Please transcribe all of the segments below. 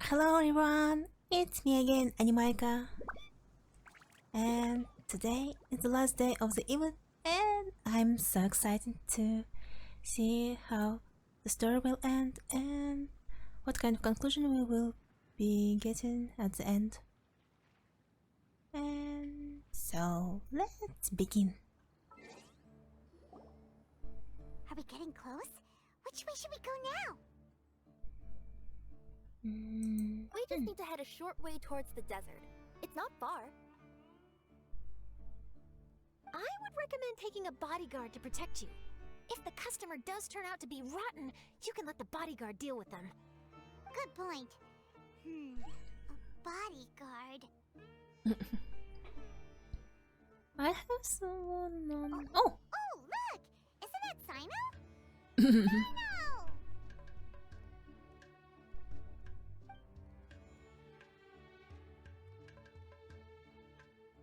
Hello everyone, it's me again, Animaika. And today is the last day of the event and I'm so excited to see how the story will end and what kind of conclusion we will be getting at the end. And so let's begin. Are we getting close? Which way should we go now? We just need to head a short way towards the desert. It's not far. I would recommend taking a bodyguard to protect you. If the customer does turn out to be rotten, you can let the bodyguard deal with them. Good point. A bodyguard. I have someone on... Oh! Oh, look! Isn't that Sino? Sino!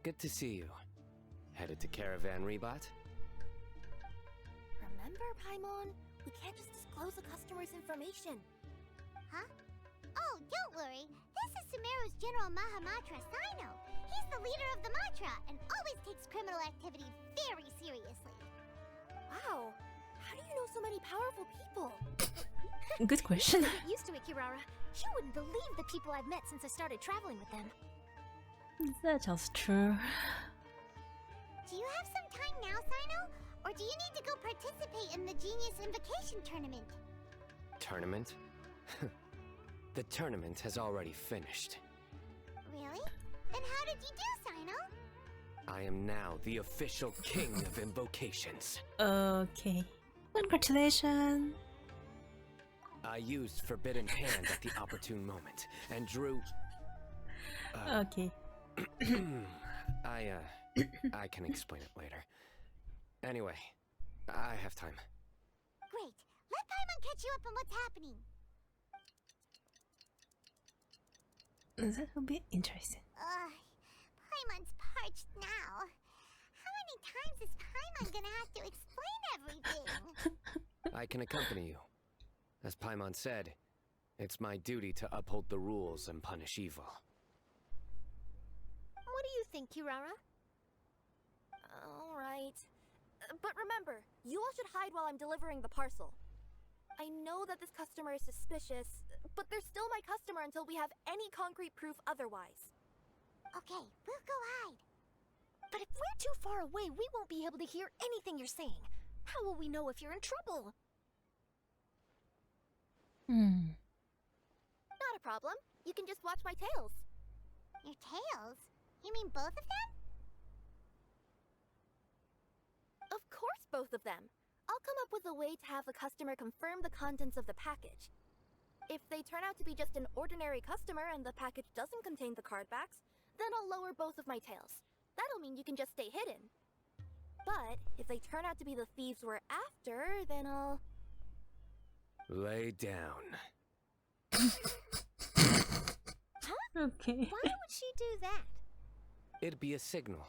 Good to see you. Headed to Caravan Rebot? Remember, Paimon? We can't just disclose the customer's information. Huh? Oh, don't worry. This is Sumeru's General Mahamatra, Sino. He's the leader of the Matra and always takes criminal activity very seriously. Wow! How do you know so many powerful people? Good question. Get used to it, Kirara. You wouldn't believe the people I've met since I started traveling with them. That was true. Do you have some time now, Sino? Or do you need to go participate in the Genius Invocation Tournament? Tournament? The tournament has already finished. Really? Then how did you do, Sino? I am now the official king of invocations. Okay. Congratulations. I used Forbidden Hand at the opportune moment and drew... Okay. I can explain it later. Anyway, I have time. Great. Let Paimon catch you up on what's happening. That will be interesting. Paimon's parched now. How many times is Paimon gonna have to explain everything? I can accompany you. As Paimon said, it's my duty to uphold the rules and punish evil. What do you think, Kirara? Alright. But remember, you all should hide while I'm delivering the parcel. I know that this customer is suspicious, but they're still my customer until we have any concrete proof otherwise. Okay, we'll go hide. But if we're too far away, we won't be able to hear anything you're saying. How will we know if you're in trouble? Not a problem. You can just watch my tails. Your tails? You mean both of them? Of course, both of them. I'll come up with a way to have the customer confirm the contents of the package. If they turn out to be just an ordinary customer and the package doesn't contain the card backs, then I'll lower both of my tails. That'll mean you can just stay hidden. But if they turn out to be the thieves we're after, then I'll... Lay down. Okay. Why would she do that? It'd be a signal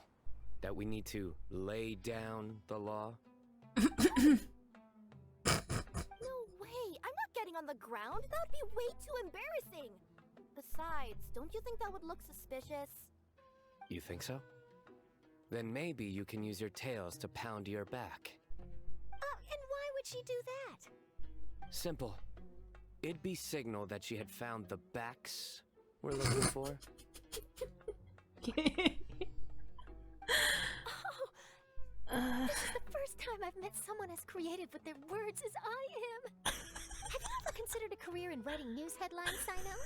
that we need to lay down the law. No way! I'm not getting on the ground. That would be way too embarrassing. Besides, don't you think that would look suspicious? You think so? Then maybe you can use your tails to pound your back. And why would she do that? Simple. It'd be signal that she had found the backs we're looking for. This is the first time I've met someone as creative with their words as I am. Have you ever considered a career in writing news headlines, Sino?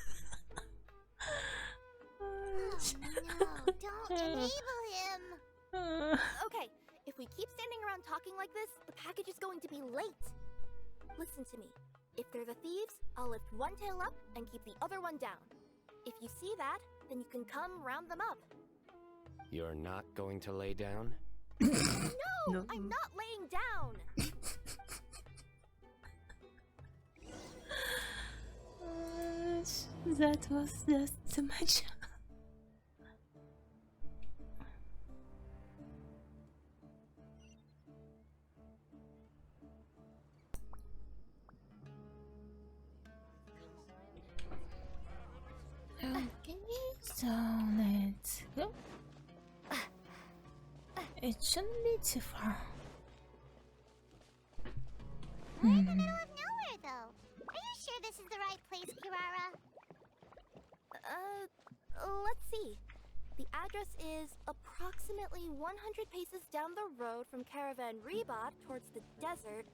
Oh no, don't enable him! Okay, if we keep standing around talking like this, the package is going to be late. Listen to me. If they're the thieves, I'll lift one tail up and keep the other one down. If you see that, then you can come round them up. You're not going to lay down? No, I'm not laying down. That was just too much. So let's go. It shouldn't be too far. We're in the middle of nowhere, though. Are you sure this is the right place, Kirara? Let's see. The address is approximately 100 paces down the road from Caravan Rebot towards the desert,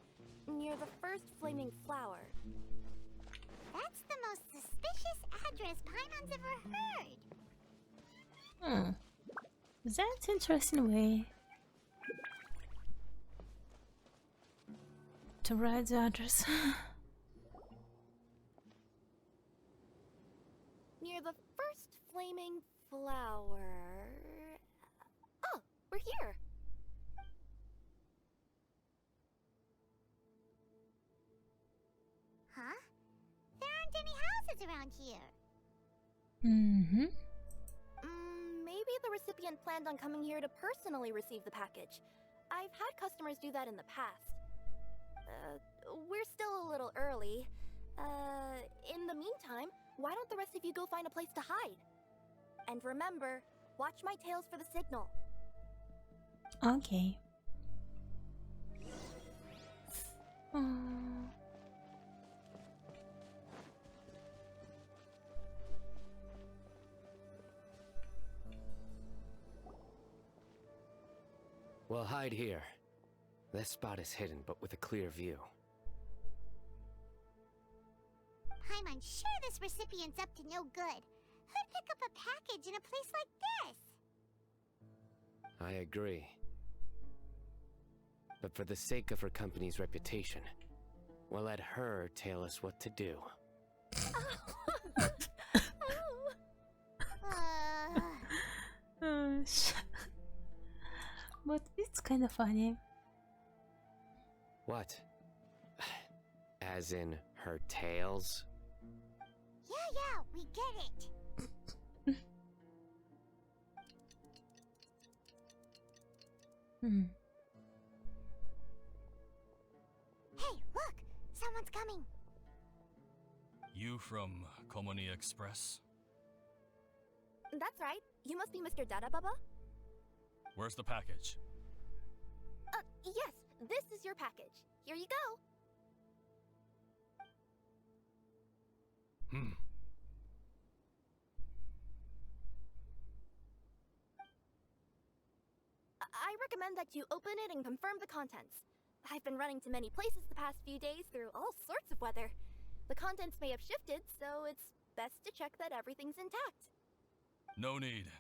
near the first flaming flower. That's the most suspicious address Paimon's ever heard. That's an interesting way to write the address. Near the first flaming flower... Oh, we're here! Huh? There aren't any houses around here. Maybe the recipient planned on coming here to personally receive the package. I've had customers do that in the past. We're still a little early. In the meantime, why don't the rest of you go find a place to hide? And remember, watch my tails for the signal. Okay. We'll hide here. This spot is hidden, but with a clear view. Paimon's sure this recipient's up to no good. Who'd pick up a package in a place like this? I agree. But for the sake of her company's reputation, we'll let her tell us what to do. But it's kind of funny. What? As in her tails? Yeah, we get it. Hey, look! Someone's coming. You from Komoni Express? That's right. You must be Mr. Dada Baba? Where's the package? Yes, this is your package. Here you go. I recommend that you open it and confirm the contents. I've been running to many places the past few days through all sorts of weather. The contents may have shifted, so it's best to check that everything's intact. No need.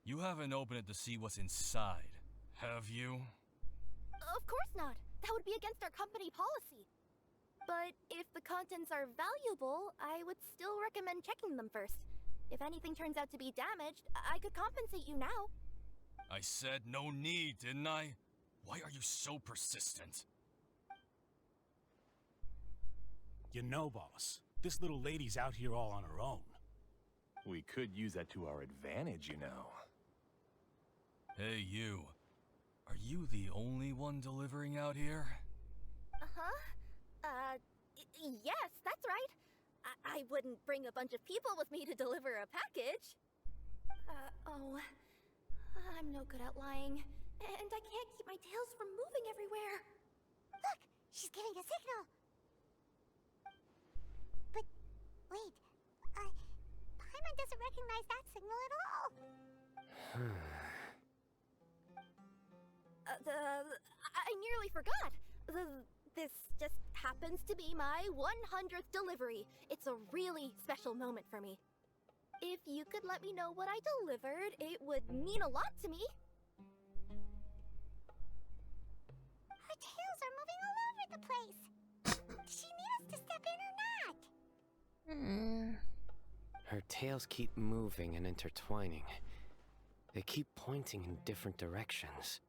You haven't opened it to see what's inside, have you? Of course not. That would be against our company policy. But if the contents are valuable, I would still recommend checking them first. If anything turns out to be damaged, I could compensate you now. I said no need, didn't I? Why are you so persistent? You know, boss, this little lady's out here all on her own. We could use that to our advantage, you know. Hey, you. Are you the only one delivering out here? Yes, that's right. I wouldn't bring a bunch of people with me to deliver a package. I'm no good at lying. And I can't keep my tails from moving everywhere. Look! She's giving a signal! But, wait. Paimon doesn't recognize that signal at all! I nearly forgot. This just happens to be my 100th delivery. It's a really special moment for me. If you could let me know what I delivered, it would mean a lot to me. Her tails are moving all over the place! Does she need us to step in or not? Her tails keep moving and intertwining. They keep pointing in different directions.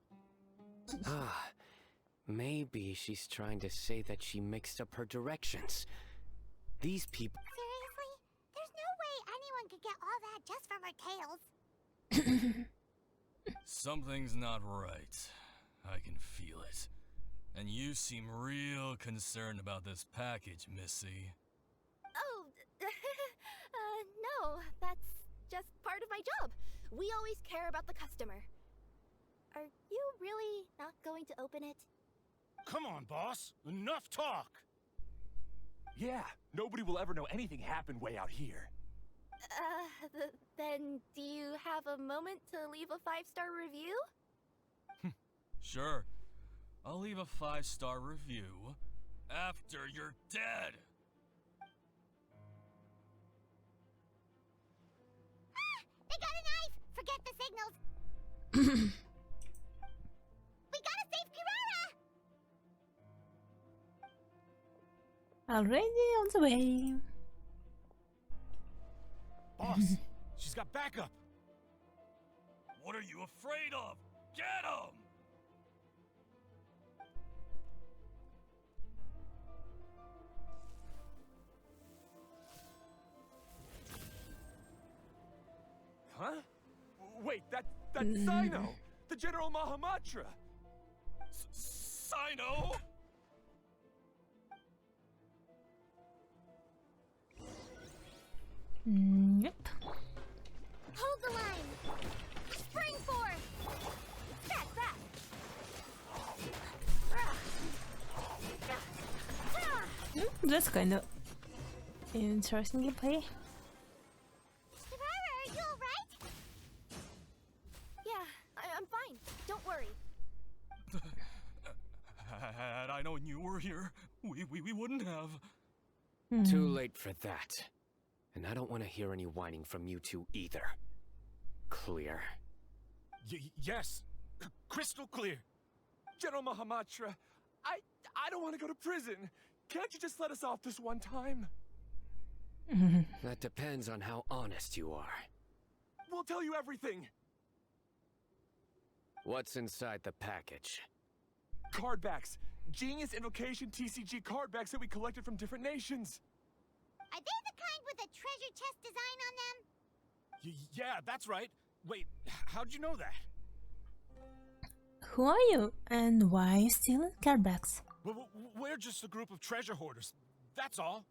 Maybe she's trying to say that she mixed up her directions. These people... Seriously? There's no way anyone could get all that just from her tails. Something's not right. I can feel it. And you seem real concerned about this package, Missy. Oh, no, that's just part of my job. We always care about the customer. Are you really not going to open it? Come on, boss. Enough talk. Yeah, nobody will ever know anything happened way out here. Then do you have a moment to leave a 5-star review? Sure. I'll leave a 5-star review after you're dead. They got a knife! Forget the signals! We gotta save Kirara! Already on the way. Boss, she's got backup. What are you afraid of? Get him! Huh? Wait, that's Sino! The General Mahamatra! Sino? Yep. Hold the line! Spring forth! That! That's kind of interesting gameplay. Kirara, are you alright? Yeah, I'm fine. Don't worry. Had I known you were here, we wouldn't have. Too late for that. And I don't want to hear any whining from you two either. Clear? Yes. Crystal clear. General Mahamatra, I don't want to go to prison. Can't you just let us off this one time? That depends on how honest you are. We'll tell you everything. What's inside the package? Card backs. Genius Invocation TCG card backs that we collected from different nations. Are they the kind with a treasure chest design on them? Yeah, that's right. Wait, how'd you know that? Who are you and why are you stealing card backs? We're just a group of treasure hoarders. That's all.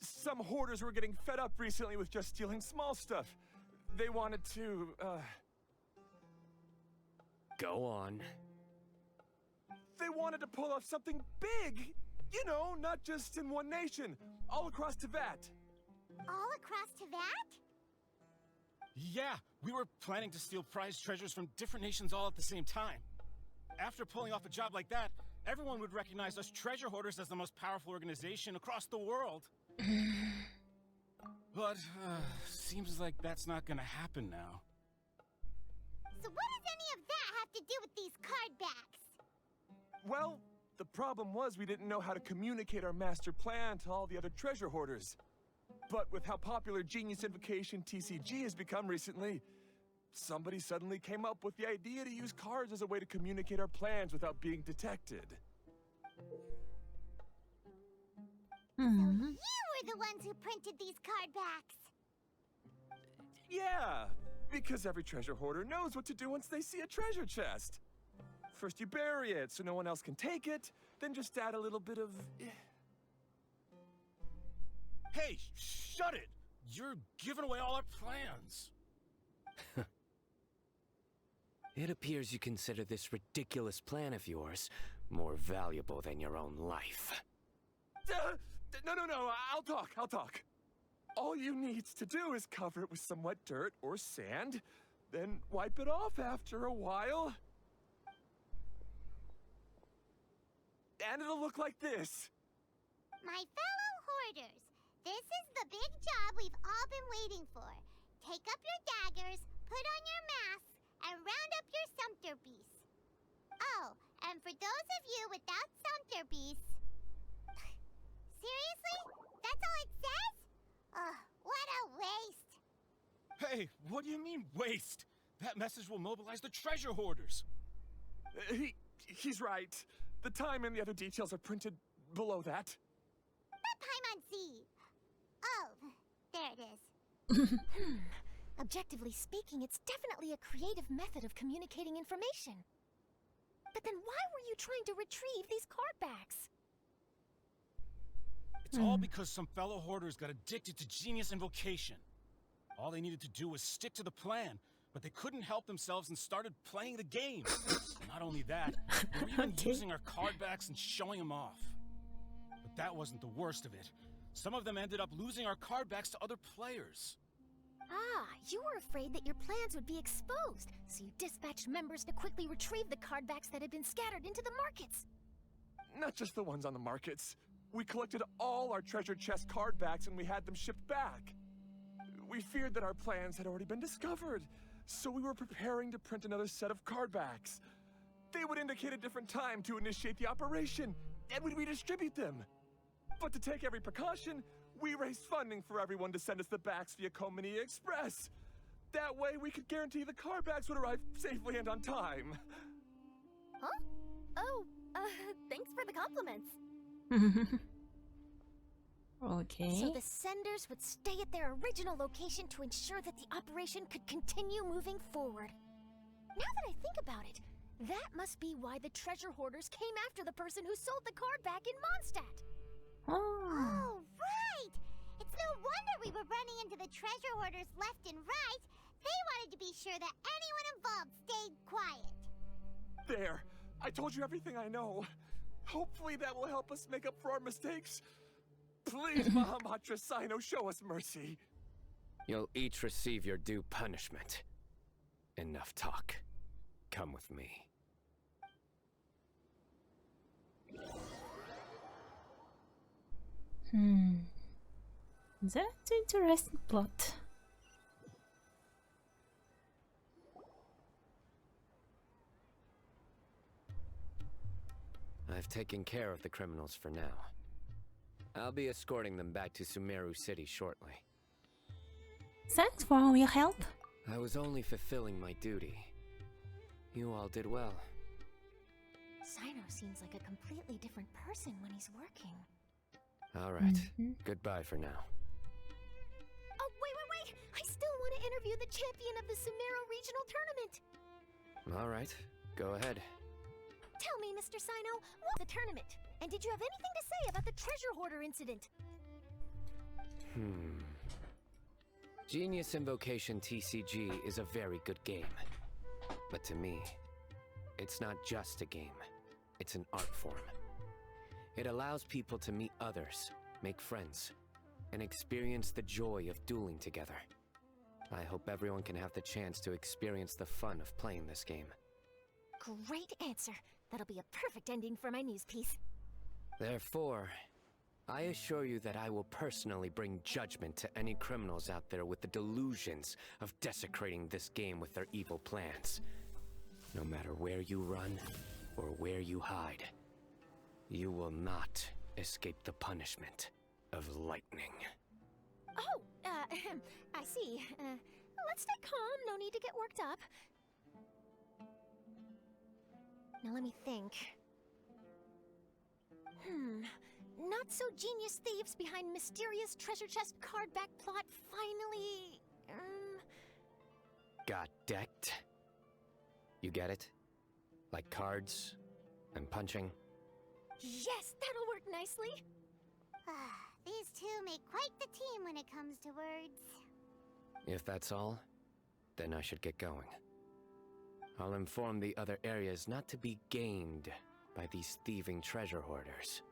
Some hoarders were getting fed up recently with just stealing small stuff. They wanted to, Go on. They wanted to pull off something big! You know, not just in one nation, all across Tibet. All across Tibet? Yeah, we were planning to steal prized treasures from different nations all at the same time. After pulling off a job like that, everyone would recognize us treasure hoarders as the most powerful organization across the world. But, seems like that's not gonna happen now. So what does any of that have to do with these card backs? Well, the problem was we didn't know how to communicate our master plan to all the other treasure hoarders. But with how popular Genius Invocation TCG has become recently, somebody suddenly came up with the idea to use cards as a way to communicate our plans without being detected. So you were the ones who printed these card backs. Yeah, because every treasure hoarder knows what to do once they see a treasure chest. First you bury it so no one else can take it, then just add a little bit of... Hey, shut it! You're giving away all our plans. It appears you consider this ridiculous plan of yours more valuable than your own life. No, I'll talk. All you need to do is cover it with some wet dirt or sand, then wipe it off after a while. And it'll look like this. My fellow hoarders, this is the big job we've all been waiting for. Take up your daggers, put on your masks, and round up your sumpter beasts. Oh, and for those of you without sumpter beasts... Seriously? That's all it says? Ugh, what a waste. Hey, what do you mean, waste? That message will mobilize the treasure hoarders. He's right. The time and the other details are printed below that. That Paimon-Z. Oh, there it is. Objectively speaking, it's definitely a creative method of communicating information. But then why were you trying to retrieve these card backs? It's all because some fellow hoarders got addicted to Genius Invocation. All they needed to do was stick to the plan, but they couldn't help themselves and started playing the game. Not only that, they were even Okay. using our card backs and showing them off. But that wasn't the worst of it. Some of them ended up losing our card backs to other players. Ah, you were afraid that your plans would be exposed, so you dispatched members to quickly retrieve the card backs that had been scattered into the markets. Not just the ones on the markets. We collected all our treasure chest card backs and we had them shipped back. We feared that our plans had already been discovered, so we were preparing to print another set of card backs. They would indicate a different time to initiate the operation, and we'd redistribute them. But to take every precaution, we raised funding for everyone to send us the backs via Komini Express. That way we could guarantee the card backs would arrive safely and on time. Huh? Oh, thanks for the compliments. Okay. So the senders would stay at their original location to ensure that the operation could continue moving forward. Now that I think about it, that must be why the treasure hoarders came after the person who sold the card back in Mondstadt. Oh. Oh, right! It's no wonder we were running into the treasure hoarders left and right. They wanted to be sure that anyone involved stayed quiet. There, I told you everything I know. Hopefully that will help us make up for our mistakes. Please, Mahamatra Sino, show us mercy. You'll each receive your due punishment. Enough talk. Come with me. That's interesting plot. I've taken care of the criminals for now. I'll be escorting them back to Sumeru City shortly. Thanks for all your help. I was only fulfilling my duty. You all did well. Sino seems like a completely different person when he's working. All right. Goodbye for now. Oh, wait! I still want to interview the champion of the Sumeru Regional Tournament! All right. Go ahead. Tell me, Mr. Sino, what the tournament? And did you have anything to say about the treasure hoarder incident? Genius Invocation TCG is a very good game. But to me, it's not just a game. It's an art form. It allows people to meet others, make friends, and experience the joy of dueling together. I hope everyone can have the chance to experience the fun of playing this game. Great answer. That'll be a perfect ending for my news piece. Therefore, I assure you that I will personally bring judgment to any criminals out there with the delusions of desecrating this game with their evil plans. No matter where you run or where you hide, you will not escape the punishment of lightning. Oh, I see. Let's stay calm. No need to get worked up. Now let me think. Not so genius thieves behind mysterious treasure chest card back plot finally... Got decked? You get it? Like cards and punching? Yes, that'll work nicely. These two make quite the team when it comes to words. If that's all, then I should get going. I'll inform the other areas not to be gamed by these thieving treasure hoarders.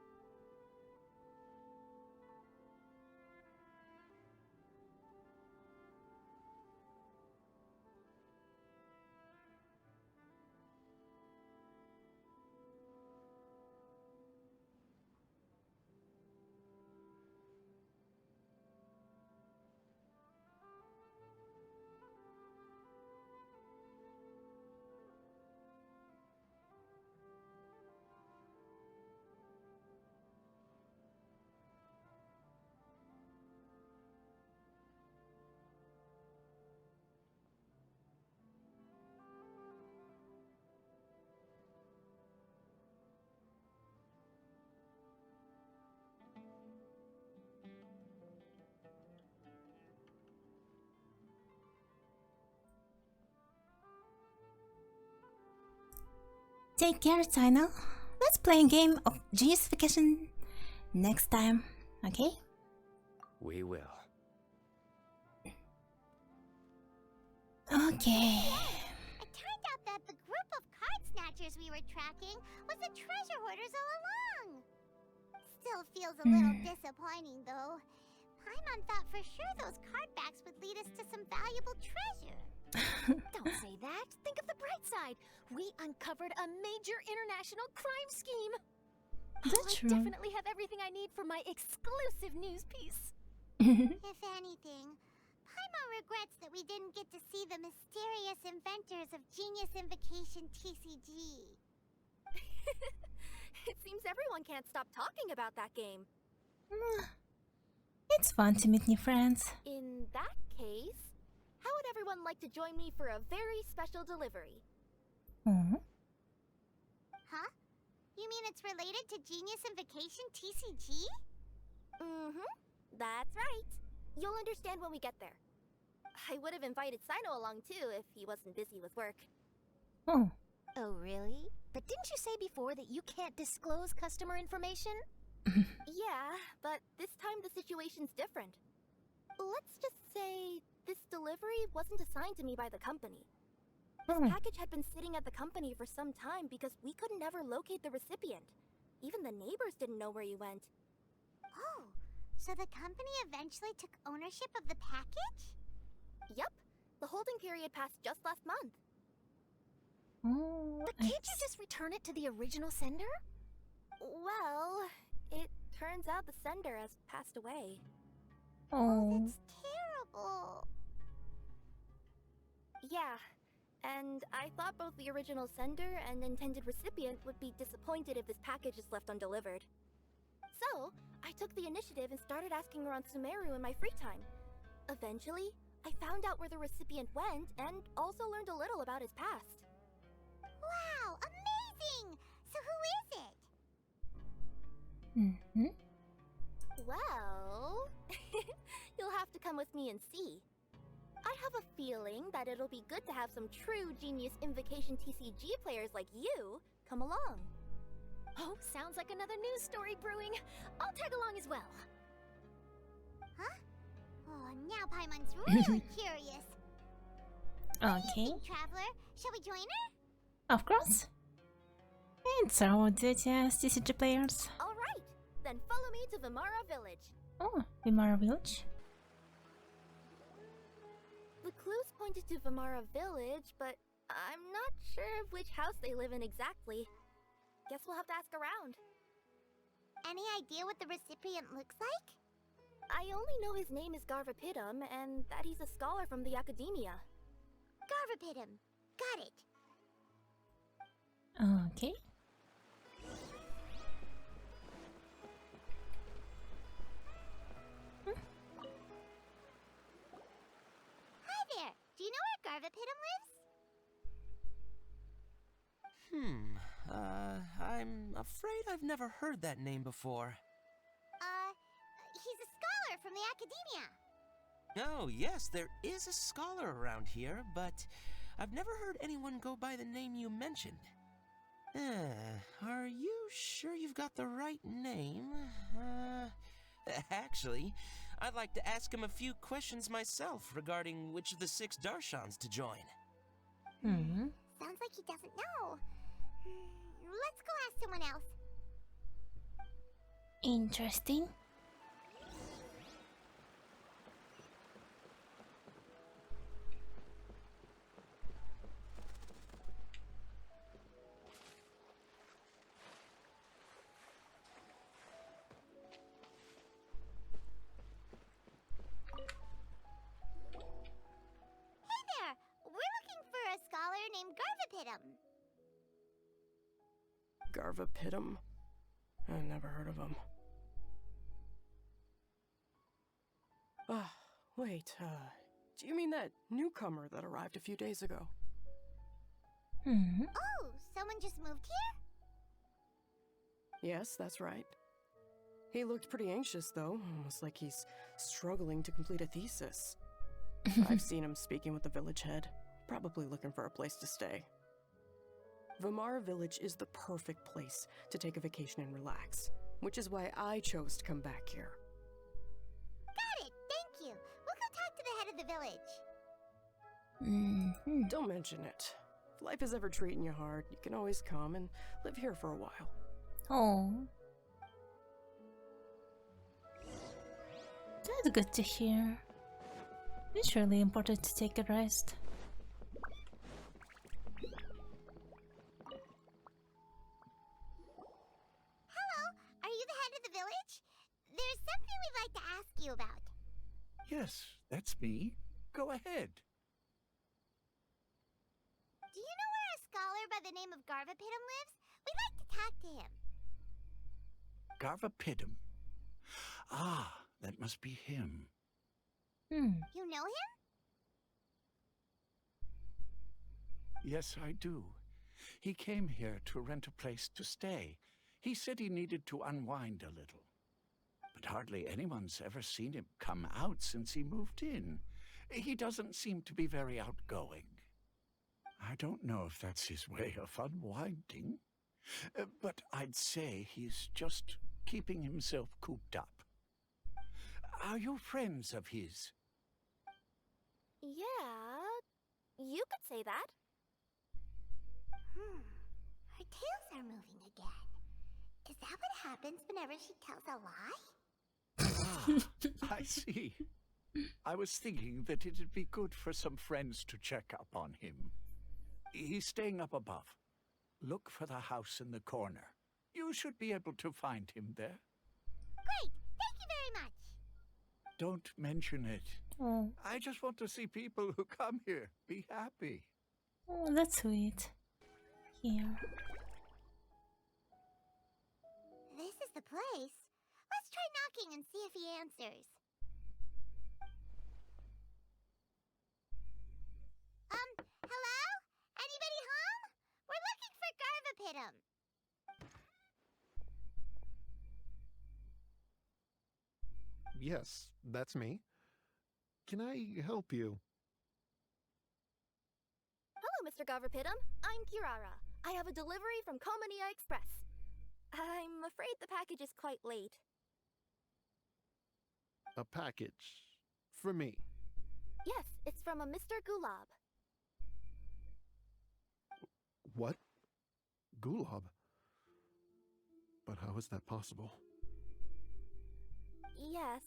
Take care, Sino. Let's play a game of geniusification next time, okay? We will. Okay. It turned out that the group of card snatchers we were tracking was the treasure hoarders all along. Still feels a little disappointing, though. Paimon thought for sure those card backs would lead us to some valuable treasure. Don't say that. Think of the bright side. We uncovered a major international crime scheme. That's I true. definitely have everything I need for my exclusive news piece. If anything, Paimon regrets that we didn't get to see the mysterious inventors of Genius Invocation TCG. It seems everyone can't stop talking about that game. It's fun to meet new friends. In that case, how would everyone like to join me for a very special delivery? Oh. Huh? You mean it's related to Genius Invocation TCG? Mm-hmm. That's right. You'll understand when we get there. I would have invited Sino along too if he wasn't busy with work. Oh. Oh, really? But didn't you say before that you can't disclose customer information? Yeah, but this time the situation's different. Let's just say this delivery wasn't assigned to me by the company. This Hmm. package had been sitting at the company for some time because we could never locate the recipient. Even the neighbors didn't know where he went. Oh, so the company eventually took ownership of the package? Yup, the holding period passed just last month. Oh, But I can't you just return it to the original sender? Well, it turns out the sender has passed away. Oh. That's terrible. Yeah, and I thought both the original sender and intended recipient would be disappointed if this package is left undelivered. So, I took the initiative and started asking around Sumeru in my free time. Eventually, I found out where the recipient went and also learned a little about his past. Wow, amazing! So who is it? Mm-hmm. Well, you'll have to come with me and see. I have a feeling that it'll be good to have some true Genius Invocation TCG players like you come along. Oh, sounds like another news story brewing. I'll tag along as well. Huh? Oh, now Paimon's really curious. Okay. Traveler, shall we join her? Of course. It's our duty as TCG players. All right, then follow me to Vimara Village. Oh, Vimara Village. The clues pointed to Vimara Village, but I'm not sure of which house they live in exactly. Guess we'll have to ask around. Any idea what the recipient looks like? I only know his name is Garvapitum and that he's a scholar from the academia. Garvapitum. Got it. Okay. Hi there. Do you know where Garvapitum lives? I'm afraid I've never heard that name before. He's a scholar from the academia. Oh, yes, there is a scholar around here, but I've never heard anyone go by the name you mentioned. Are you sure you've got the right name? Actually, I'd like to ask him a few questions myself regarding which of the 6 Darshans to join. Hmm. Sounds like he doesn't know. Let's go ask someone else. Interesting. Hey there. We're looking for a scholar named Garvapitum. Garvapitum? I never heard of him. Wait, do you mean that newcomer that arrived a few days ago? Hmm. Oh, someone just moved here? Yes, that's right. He looked pretty anxious, though, almost like he's struggling to complete a thesis. I've seen him speaking with the village head, probably looking for a place to stay. Vimara Village is the perfect place to take a vacation and relax, which is why I chose to come back here. Got it. Thank you. We'll go talk to the head of the village. Mhm. Don't mention it. If life is ever treating you hard, you can always come and live here for a while. Oh. That's good to hear. It's really important to take a rest. Hello, are you the head of the village? There's something we'd like to ask you about. Yes, that's me. Go ahead. Do you know where a scholar by the name of Garvapitum lives? We'd like to talk to him. Garvapitum. Ah, that must be him. You know him? Yes, I do. He came here to rent a place to stay. He said he needed to unwind a little. But hardly anyone's ever seen him come out since he moved in. He doesn't seem to be very outgoing. I don't know if that's his way of unwinding, but I'd say he's just keeping himself cooped up. Are you friends of his? Yeah, you could say that. Her tails are moving again. Is that what happens whenever she tells a lie? Ah, I see. I was thinking that it'd be good for some friends to check up on him. He's staying up above. Look for the house in the corner. You should be able to find him there. Great! Thank you very much! Don't mention it. Oh, I just want to see people who come here be happy. oh, that's sweet. Here. This is the place. Let's try knocking and see if he answers. Hello? Anybody home? We're looking for Garvapitum. Yes, that's me. Can I help you? Hello, Mr. Garvapitum. I'm Kirara. I have a delivery from Komania Express. I'm afraid the package is quite late. A package. For me. Yes, it's from a Mr. Gulab. What? Gulab? But how is that possible? Yes,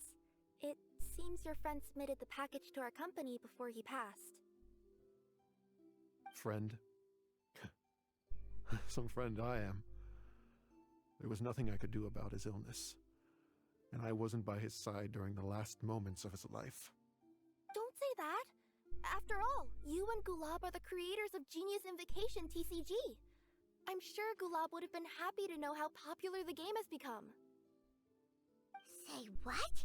it seems your friend submitted the package to our company before he passed. Friend? Some friend I am. There was nothing I could do about his illness. And I wasn't by his side during the last moments of his life. Don't say that! After all, you and Gulab are the creators of Genius Invocation TCG. I'm sure Gulab would have been happy to know how popular the game has become. Say what?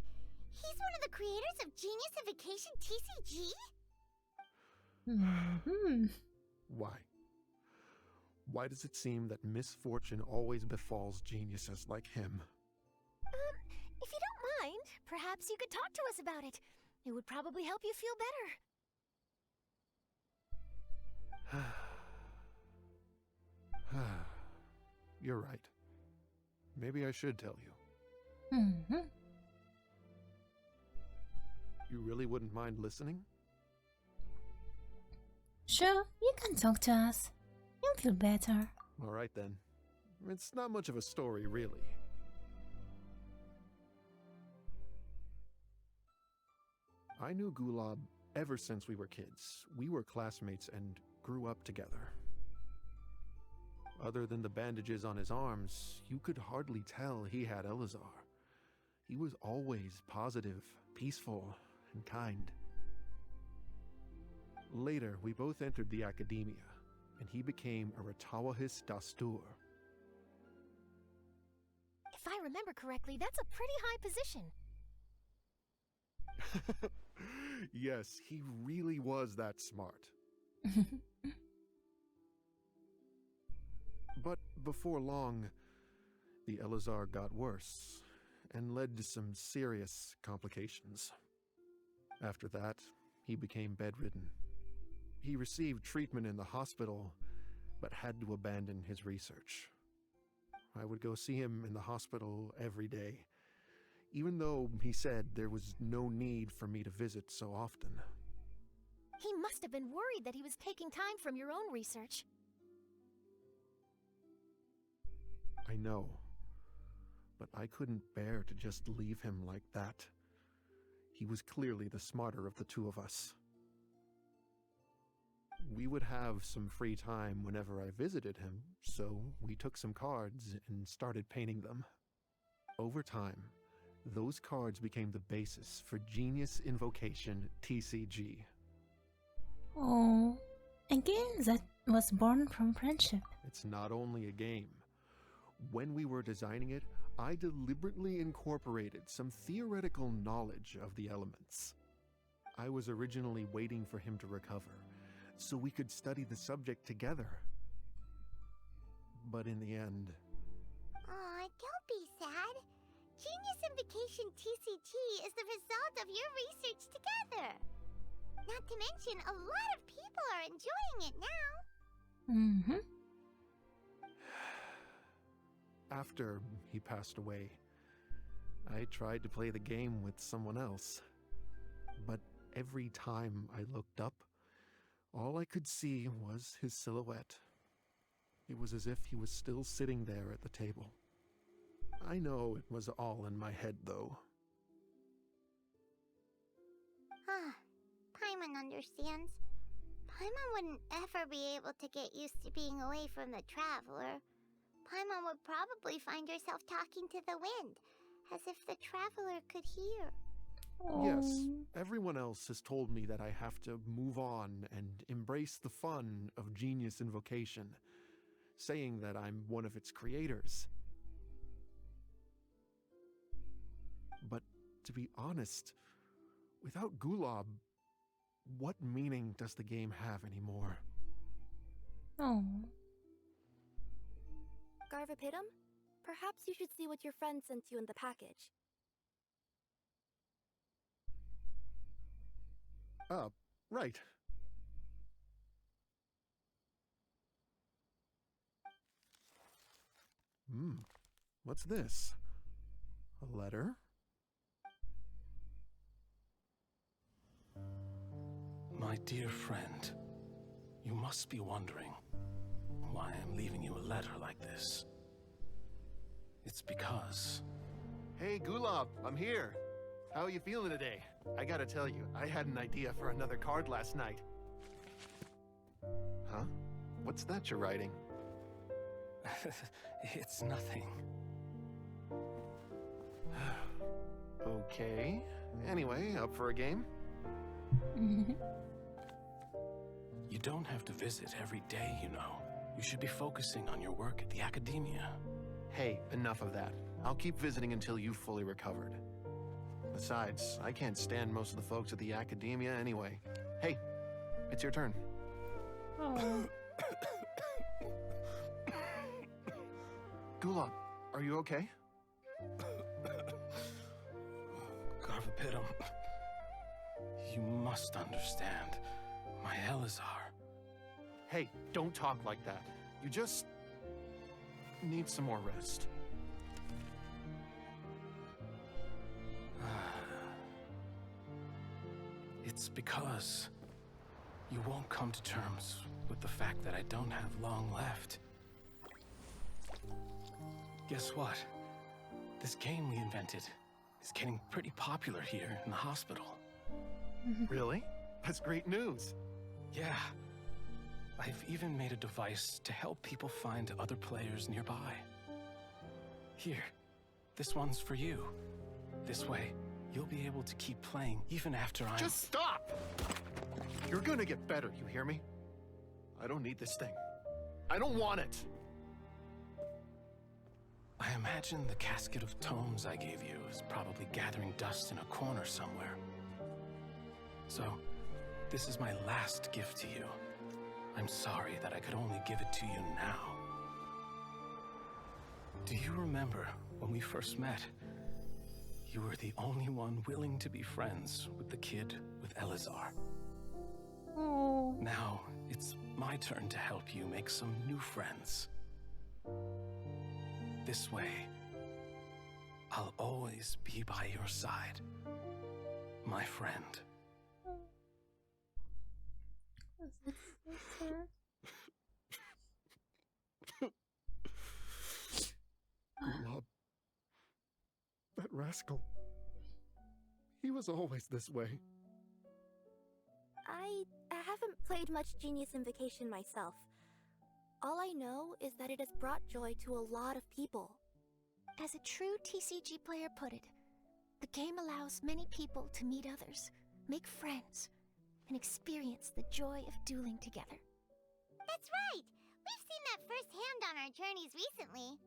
He's one of the creators of Genius Invocation TCG? Why? Why does it seem that misfortune always befalls geniuses like him? If you don't mind, perhaps you could talk to us about it. It would probably help you feel better. You're right. Maybe I should tell you. You really wouldn't mind listening? Sure, you can talk to us. You'll feel better. All right then. It's not much of a story, really. I knew Gulab ever since we were kids. We were classmates and grew up together. Other than the bandages on his arms, you could hardly tell he had Elazar. He was always positive, peaceful, and kind. Later, we both entered the academia, and he became a Ratawahis Dastur. If I remember correctly, that's a pretty high position. Yes, he really was that smart. But before long, the Elazar got worse and led to some serious complications. After that, he became bedridden. He received treatment in the hospital, but had to abandon his research. I would go see him in the hospital every day, even though he said there was no need for me to visit so often. He must have been worried that he was taking time from your own research. I know. But I couldn't bear to just leave him like that. He was clearly the smarter of the two of us. We would have some free time whenever I visited him, so we took some cards and started painting them. Over time, those cards became the basis for Genius Invocation TCG. Oh, a game that was born from friendship. It's not only a game. When we were designing it, I deliberately incorporated some theoretical knowledge of the elements. I was originally waiting for him to recover, so we could study the subject together. But in the end... Aw, don't be sad. Genius Invocation TCG is the result of your research together. Not to mention, a lot of people are enjoying it now. Mm-hmm. After he passed away, I tried to play the game with someone else. But every time I looked up, all I could see was his silhouette. It was as if he was still sitting there at the table. I know it was all in my head, though. Paimon understands. Paimon wouldn't ever be able to get used to being away from the Traveler. Paimon would probably find herself talking to the wind, as if the Traveler could hear. Yes, everyone else has told me that I have to move on and embrace the fun of Genius Invocation, saying that I'm one of its creators. But to be honest, without Gulob, what meaning does the game have anymore? Oh. Garvapitum, perhaps you should see what your friend sent you in the package. Right. What's this? A letter? My dear friend, you must be wondering why I'm leaving you a letter like this. It's because... Hey, Gulob, I'm here. How are you feeling today? I gotta tell you, I had an idea for another card last night. Huh? What's that you're writing? It's nothing. Okay. Anyway, up for a game? You don't have to visit every day, you know. You should be focusing on your work at the academia. Hey, enough of that. I'll keep visiting until you've fully recovered. Besides, I can't stand most of the folks at the academia anyway. Hey, it's your turn. Oh. Gulob, are you okay? Garvapitum, you must understand. My Elazar. Hey, don't talk like that. You just... need some more rest. It's because you won't come to terms with the fact that I don't have long left. Guess what? This game we invented is getting pretty popular here in the hospital. Really? That's great news. Yeah. I've even made a device to help people find other players nearby. Here, this one's for you. This way, you'll be able to keep playing even after I'm... Just stop! You're gonna get better, you hear me? I don't need this thing. I don't want it! I imagine the casket of tomes I gave you is probably gathering dust in a corner somewhere. So, this is my last gift to you. I'm sorry that I could only give it to you now. Do you remember when we first met? You were the only one willing to be friends with the kid with Elazar. Oh. Now, it's my turn to help you make some new friends. This way, I'll always be by your side, my friend. Gulob. That rascal. He was always this way. I haven't played much Genius Invocation myself. All I know is that it has brought joy to a lot of people. As a true TCG player put it, the game allows many people to meet others, make friends, and experience the joy of dueling together. That's right! We've seen that firsthand on our journeys recently.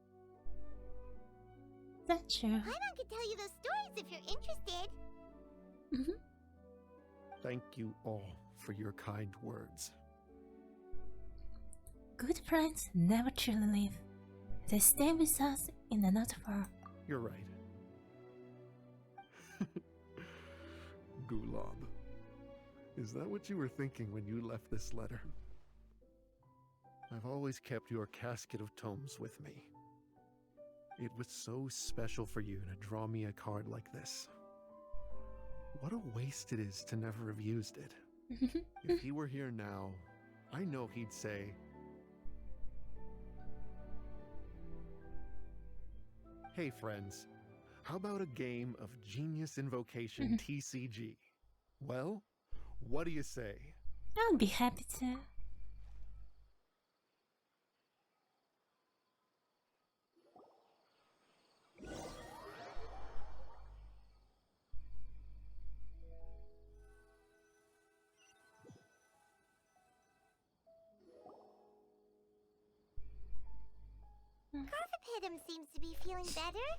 That's true. Paimon could tell you those stories if you're interested. Thank you all for your kind words. Good friends never truly leave. They stay with us in another form. You're right. Gulob. Is that what you were thinking when you left this letter? I've always kept your casket of tomes with me. It was so special for you to draw me a card like this. What a waste it is to never have used it. If he were here now, I know he'd say, "Hey friends, how about a game of Genius Invocation TCG? Well, what do you say?" I'll be happy to. Carvapidum seems to be feeling better.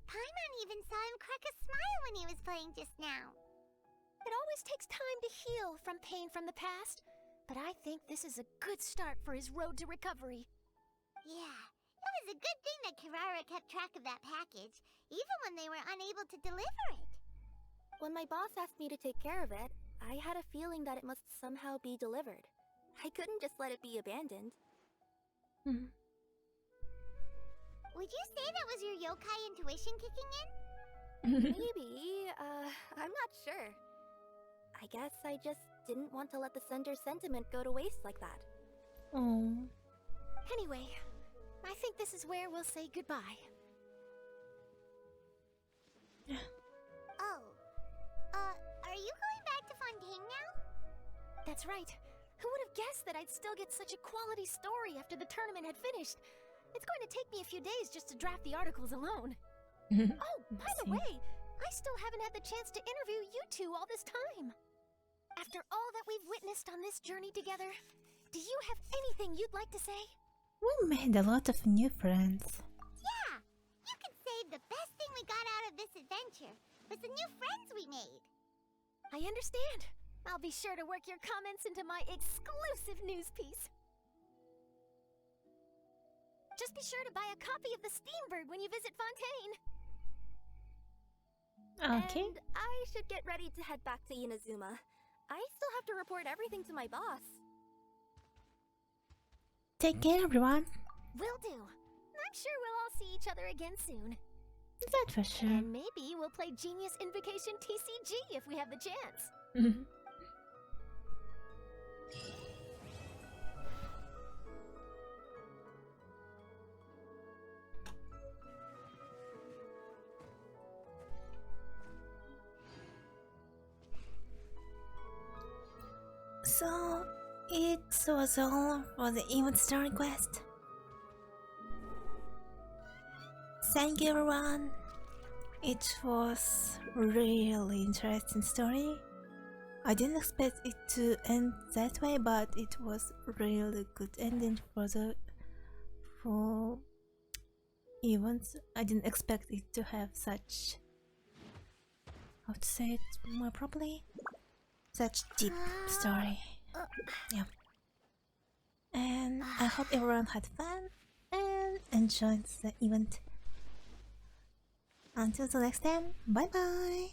Paimon even saw him crack a smile when he was playing just now. It always takes time to heal from pain from the past, but I think this is a good start for his road to recovery. Yeah, it was a good thing that Kirara kept track of that package, even when they were unable to deliver it. When my boss asked me to take care of it, I had a feeling that it must somehow be delivered. I couldn't just let it be abandoned. Would you say that was your yokai intuition kicking in? Maybe, I'm not sure. I guess I just didn't want to let the sender's sentiment go to waste like that. Oh. Anyway, I think this is where we'll say goodbye. Oh. Are you going back to Fontaine now? That's right. Who would have guessed that I'd still get such a quality story after the tournament had finished? It's going to take me a few days just to draft the articles alone. Oh, by the way, I still haven't had the chance to interview you two all this time. After all that we've witnessed on this journey together, do you have anything you'd like to say? We made a lot of new friends. Yeah! You could say the best thing we got out of this adventure was the new friends we made. I understand. I'll be sure to work your comments into my exclusive news piece. Just be sure to buy a copy of the Steambird when you visit Fontaine. Okay. And I should get ready to head back to Inazuma. I still have to report everything to my boss. Take care, everyone. Will do. I'm sure we'll all see each other again soon. That for sure. And maybe we'll play Genius Invocation TCG if we have the chance. So, it was all for the event story quest. Thank you, everyone. It was really interesting story. I didn't expect it to end that way, but it was really good ending for the events. I didn't expect it to have such, how to say it more properly, such deep story. Yeah. And I hope everyone had fun and enjoyed the event. Until the next time, bye bye!